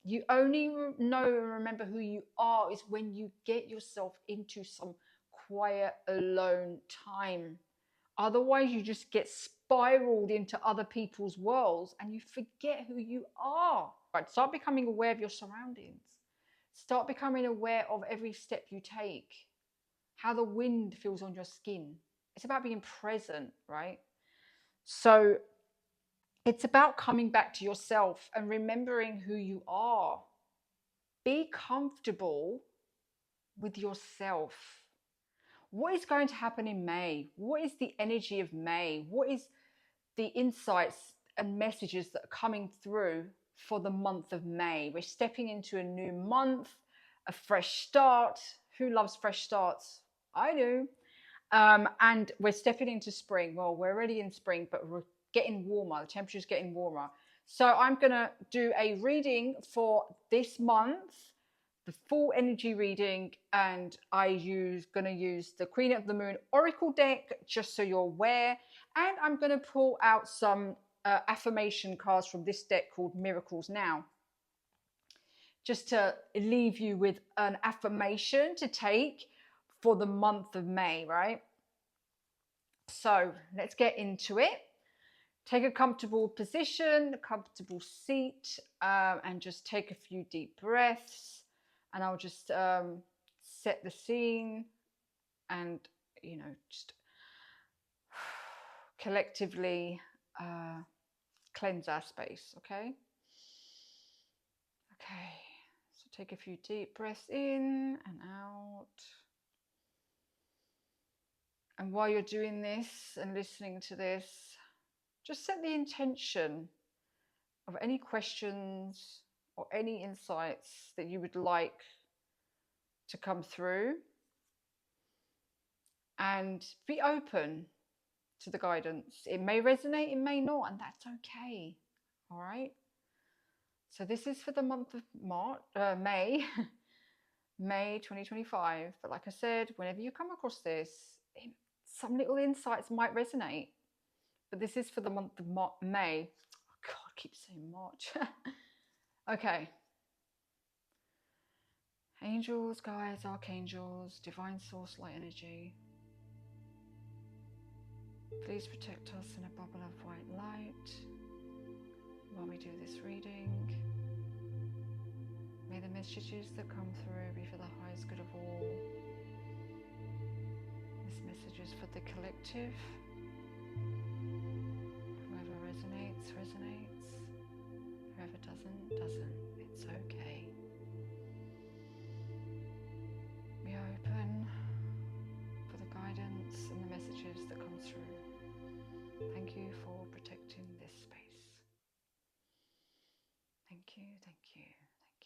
You only know and remember who you are is when you get yourself into some quiet, alone time. Otherwise, you just get spiraled into other people's worlds and you forget who you are. Right? Start becoming aware of your surroundings. Start becoming aware of every step you take, how the wind feels on your skin. It's about being present, right? So it's about coming back to yourself and remembering who you are. Be comfortable with yourself. What is going to happen in May? What is the energy of May? What is the insights and messages that are coming through for the month of May? We're stepping into a new month, a fresh start. Who loves fresh starts? I do. And we're stepping into spring. Well, we're already in spring, but we're getting warmer. The temperature's getting warmer. So I'm going to do a reading for this month, the full energy reading, and going to use the Queen of the Moon Oracle deck, just so you're aware. And I'm going to pull out some affirmation cards from this deck called Miracles Now, just to leave you with an affirmation to take for the month of May, right? So let's get into it. Take a comfortable position, a comfortable seat, and just take a few deep breaths. And I'll just set the scene and, just collectively cleanse our space, okay? Okay, so take a few deep breaths in and out. And while you're doing this and listening to this, just set the intention of any questions or any insights that you would like to come through, and be open to the guidance. It may resonate, it may not, and that's okay. All right. So this is for the month of May, May 2025. But like I said, whenever you come across this, some little insights might resonate. But this is for the month of May. Oh God, I keep saying March. Okay. Angels, guides, archangels, divine source, light energy. Please protect us in a bubble of white light while we do this reading. May the messages that come through be for the highest good of all. This message is for the collective. Whoever resonates, resonates. Whoever doesn't, doesn't. It's okay. Be open for the guidance and the messages that come through. Thank you for protecting this space. Thank you, thank you, thank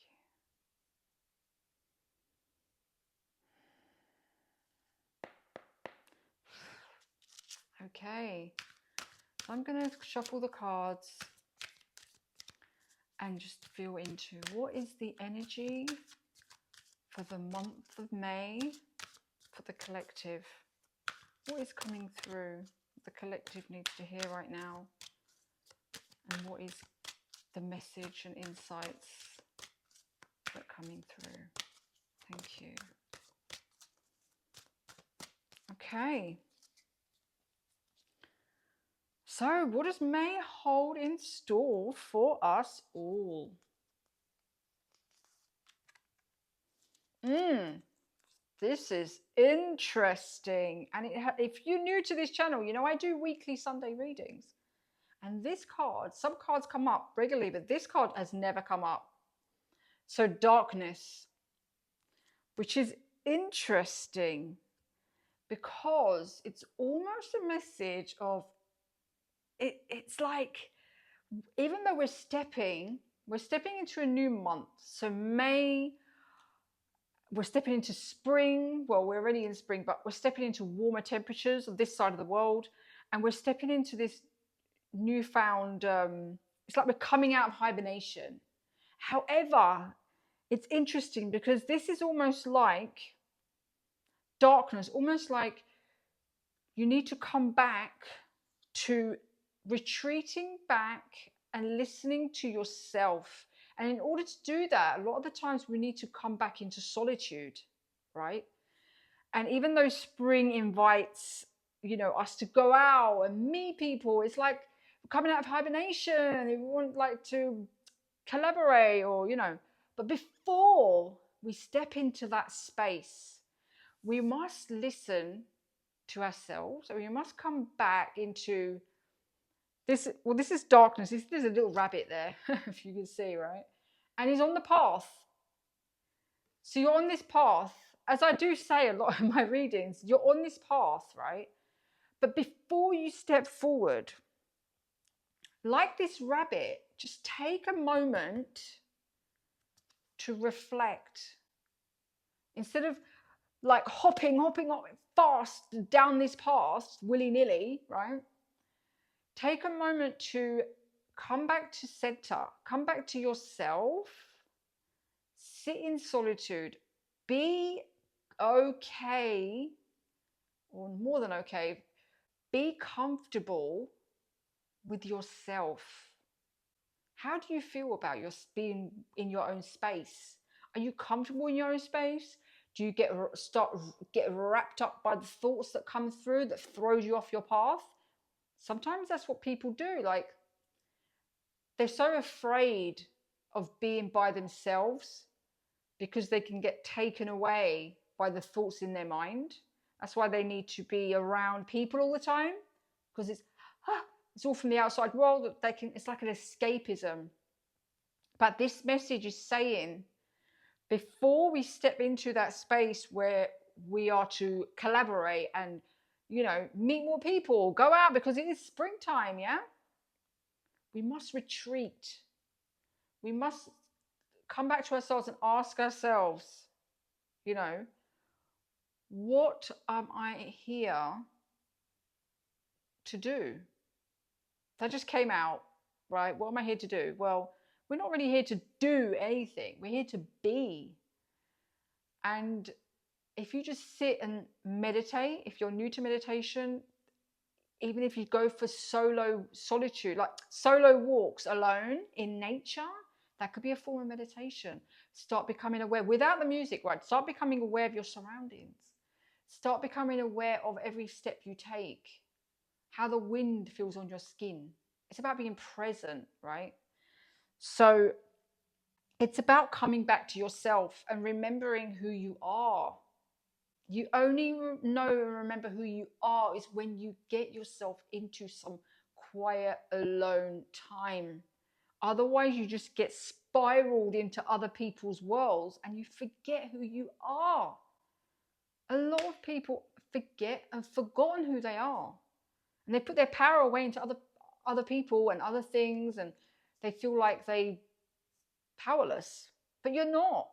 you. Okay, so I'm going to shuffle the cards and just feel into what is the energy for the month of May for the collective. What is coming through the collective needs to hear right now, and what is the message and insights that are coming through. Thank you. Okay. So what does May hold in store for us all? This is interesting. And if you're new to this channel, I do weekly Sunday readings. And this card, some cards come up regularly, but this card has never come up. So darkness, which is interesting because it's almost a message of, it's like, even though we're stepping into a new month. So May, we're stepping into spring. Well, we're already in spring, but we're stepping into warmer temperatures of this side of the world. And we're stepping into this newfound, it's like we're coming out of hibernation. However, it's interesting because this is almost like darkness, almost like you need to come back to retreating back and listening to yourself And in order to do that, a lot of the times we need to come back into solitude, right? And even though spring invites, us to go out and meet people, it's like coming out of hibernation and we want like to collaborate but before we step into that space, we must listen to ourselves. So we must come back into this. Well, this is darkness. There's a little rabbit there, if you can see, right? And he's on the path. So you're on this path. As I do say a lot in my readings, you're on this path, right? But before you step forward, like this rabbit, just take a moment to reflect. Instead of like hopping fast down this path willy-nilly, right? Take a moment to come back to center, come back to yourself, sit in solitude, be okay, or more than okay, be comfortable with yourself. How do you feel about being in your own space? Are you comfortable in your own space? Do you get wrapped up by the thoughts that come through that throws you off your path? Sometimes that's what people do. Like, they're so afraid of being by themselves because they can get taken away by the thoughts in their mind. That's why they need to be around people all the time, because it's all from the outside world that it's like an escapism. But this message is saying, before we step into that space where we are to collaborate and, meet more people, go out because it is springtime, yeah? We must retreat. We must come back to ourselves and ask ourselves, what am I here to do? That just came out, right? What am I here to do? Well, we're not really here to do anything. We're here to be. And if you just sit and meditate, if you're new to meditation, even if you go for solitude, like solo walks alone in nature, that could be a form of meditation. Start becoming aware, without the music, right? Start becoming aware of your surroundings. Start becoming aware of every step you take, how the wind feels on your skin. It's about being present, right? So it's about coming back to yourself and remembering who you are. You only know and remember who you are is when you get yourself into some quiet, alone time. Otherwise, you just get spiraled into other people's worlds and you forget who you are. A lot of people forget and forgotten who they are. And they put their power away into other people and other things, and they feel like they're powerless. But you're not.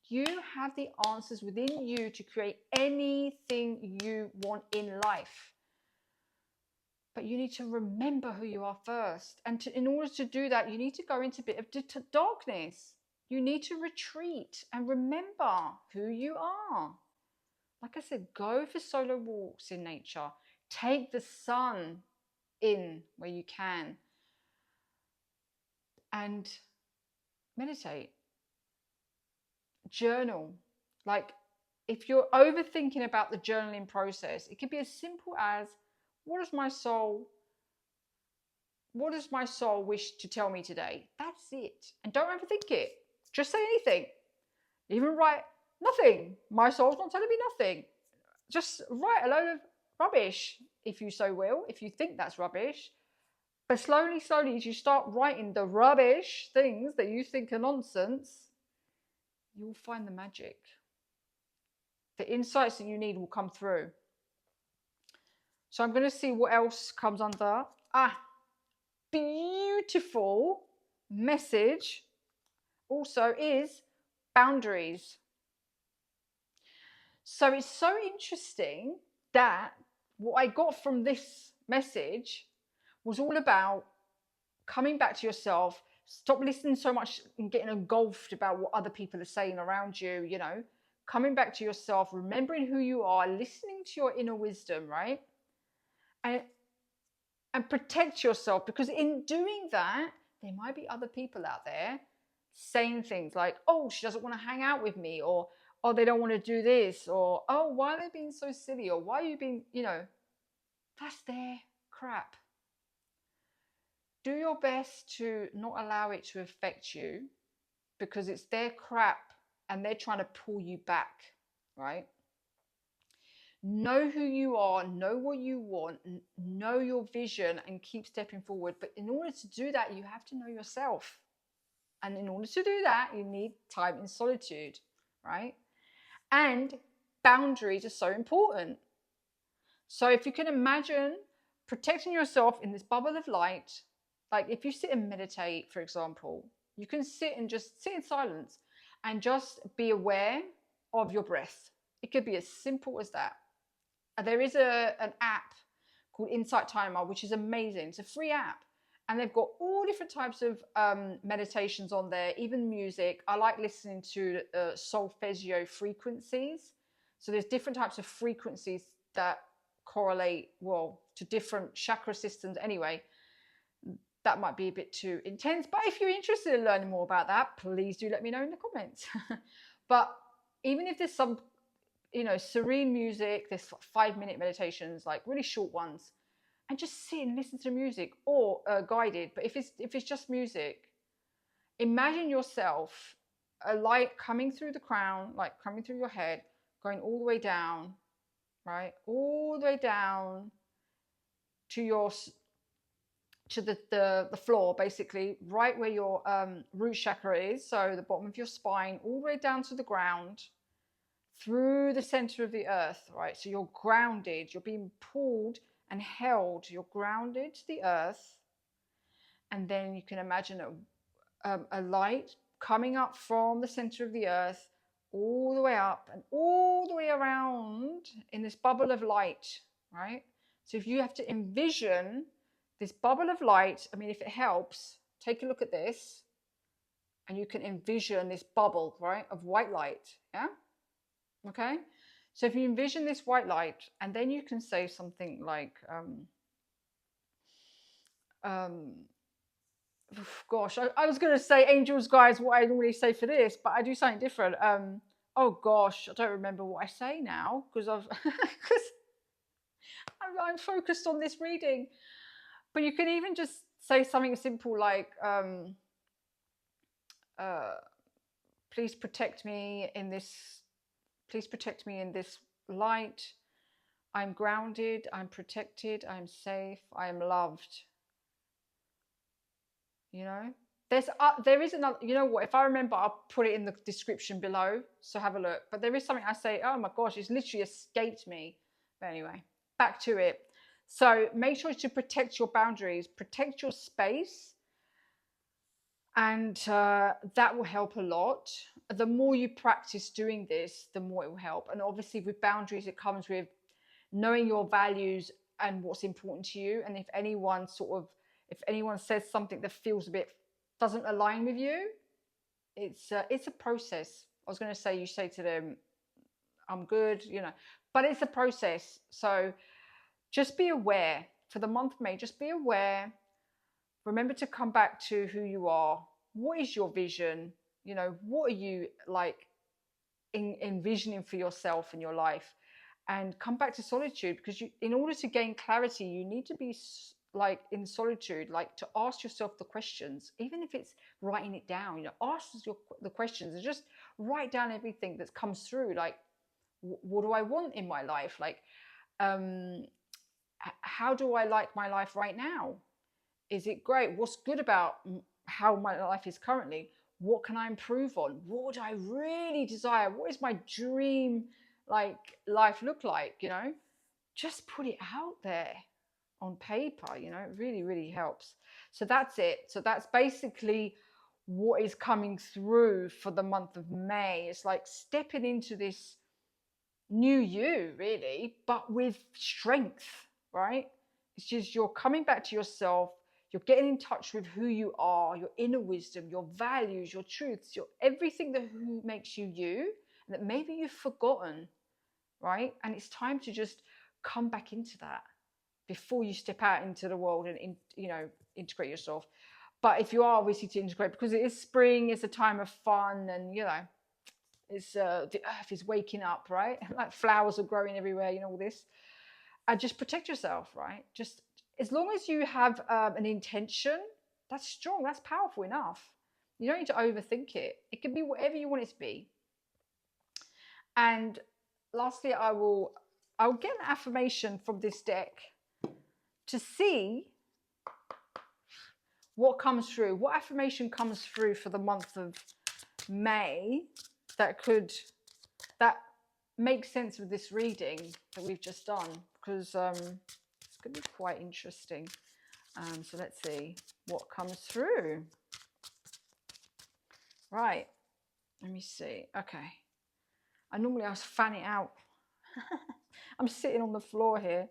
You have the answers within you to create anything you want in life. But you need to remember who you are first. And in order to do that, you need to go into a bit of darkness. You need to retreat and remember who you are. Like I said, go for solo walks in nature. Take the sun in where you can. And meditate. Journal. Like, if you're overthinking about the journaling process, it could be as simple as, what does my soul wish to tell me today? That's it. And don't overthink it. Just say anything. Even write nothing. My soul's not telling me nothing. Just write a load of rubbish, if you so will, if you think that's rubbish. But slowly, as you start writing the rubbish things that you think are nonsense, you will find the magic. The insights that you need will come through. So I'm going to see what else comes under. Beautiful message also is boundaries. So it's so interesting that what I got from this message was all about coming back to yourself. Stop listening so much and getting engulfed about what other people are saying around you, coming back to yourself, remembering who you are, listening to your inner wisdom, right? And protect yourself, because in doing that, there might be other people out there saying things like, oh, she doesn't want to hang out with me, or oh, they don't want to do this, or oh, why are they being so silly, or why are you being, that's their crap. Do your best to not allow it to affect you, because it's their crap and they're trying to pull you back, right? Know who you are, know what you want, know your vision, and keep stepping forward. But in order to do that, you have to know yourself. And in order to do that, you need time in solitude, right? And boundaries are so important. So if you can imagine protecting yourself in this bubble of light, like if you sit and meditate, for example, you can sit and just sit in silence and just be aware of your breath. It could be as simple as that. There is an app called Insight Timer, which is amazing. It's a free app. And they've got all different types of meditations on there, even music. I like listening to solfeggio frequencies. So there's different types of frequencies that correlate, well, to different chakra systems. Anyway, that might be a bit too intense. But if you're interested in learning more about that, please do let me know in the comments. But even if there's some serene music, there's 5-minute meditations, like really short ones, and just sit and listen to music, or guided. But if it's just music, imagine yourself, a light coming through the crown, like coming through your head, going all the way down, right, all the way down to the floor, basically, right where your root chakra is, so the bottom of your spine, all the way down to the ground, through the center of the earth, right? So you're grounded, you're being pulled and held, you're grounded to the earth. And then you can imagine a light coming up from the center of the earth, all the way up and all the way around in this bubble of light, right? So if you have to envision this bubble of light, I mean, if it helps, take a look at this, and you can envision this bubble, right, of white light, yeah? Okay, so if you envision this white light, and then you can say something like, gosh, I was going to say angels, guys, what I normally say for this, but I do something different. Oh gosh, I don't remember what I say now, because I'm focused on this reading. But you can even just say something simple like, please protect me in this. Please protect me in this light. I'm grounded, I'm protected, I'm safe, I am loved. There is another, you know what, if I remember, I'll put it in the description below, so have a look. But there is something I say, oh my gosh, it's literally escaped me. But anyway, back to it. So make sure to protect your boundaries, protect your space, and that will help a lot. The more you practice doing this, the more it will help. And obviously with boundaries, it comes with knowing your values and what's important to you. And if anyone says something that feels a bit, doesn't align with you, it's a process. I was going to say, you say to them, I'm good, but it's a process. So just be aware for the month of May, just be aware. Remember to come back to who you are. What is your vision? What are you like envisioning for yourself in your life? And come back to solitude, because in order to gain clarity, you need to be like in solitude, like to ask yourself the questions, even if it's writing it down. Ask the questions and just write down everything that comes through. Like, what do I want in my life? Like, how do I like my life right now? Is it great? What's good about how my life is currently? What can I improve on? What do I really desire? What is my dream life look like? Just put it out there on paper. It really, really helps. So that's it. So that's basically what is coming through for the month of May. It's like stepping into this new you, really, but with strength, right? It's just you're coming back to yourself. You're getting in touch with who you are, your inner wisdom, your values, your truths, your everything who makes you you, and that maybe you've forgotten, right? And it's time to just come back into that before you step out into the world and integrate yourself. But if you are obviously to integrate, because it is spring, it's a time of fun, and it's the earth is waking up, right? Like flowers are growing everywhere, all this. And just protect yourself, right? Just as long as you have an intention, that's strong, that's powerful enough. You don't need to overthink it. It can be whatever you want it to be. And lastly, I'll get an affirmation from this deck to see what comes through. What affirmation comes through for the month of May that makes sense with this reading that we've just done, because it's going to be quite interesting. So let's see what comes through. Right, let me see. Okay, I was fan it out. I'm sitting on the floor here,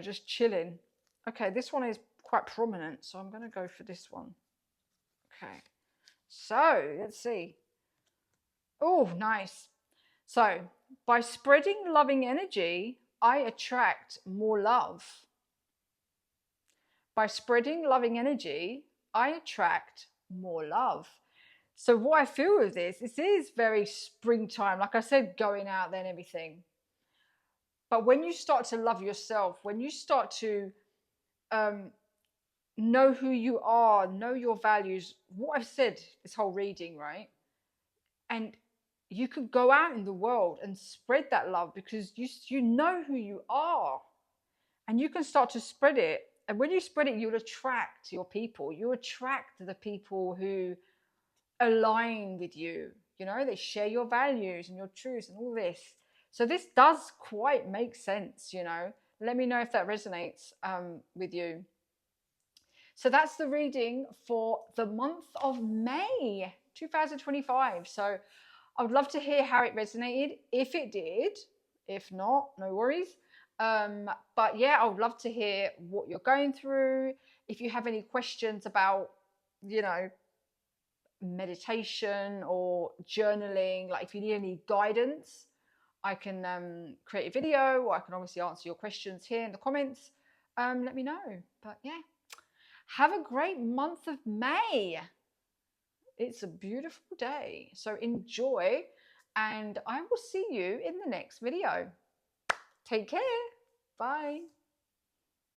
just chilling. Okay, this one is quite prominent, so I'm going to go for this one. Okay, so let's see. Oh, nice. So, by spreading loving energy, I attract more love. By spreading loving energy, I attract more love. So what I feel with this is very springtime, like I said, going out there and everything. But when you start to love yourself, when you start to know who you are, know your values, what I've said this whole reading, right? And you can go out in the world and spread that love, because you know who you are, and you can start to spread it. And when you spread it, you'll attract your people. You attract the people who align with you. They share your values and your truths and all this. So this does quite make sense. Let me know if that resonates with you. So that's the reading for the month of May 2025. So I would love to hear how it resonated, if it did. If not, no worries. But yeah, I would love to hear what you're going through. If you have any questions about, meditation or journaling, like if you need any guidance, I can create a video, or I can obviously answer your questions here in the comments. Let me know. But yeah, have a great month of May. It's a beautiful day, so enjoy, and I will see you in the next video. Take care. Bye.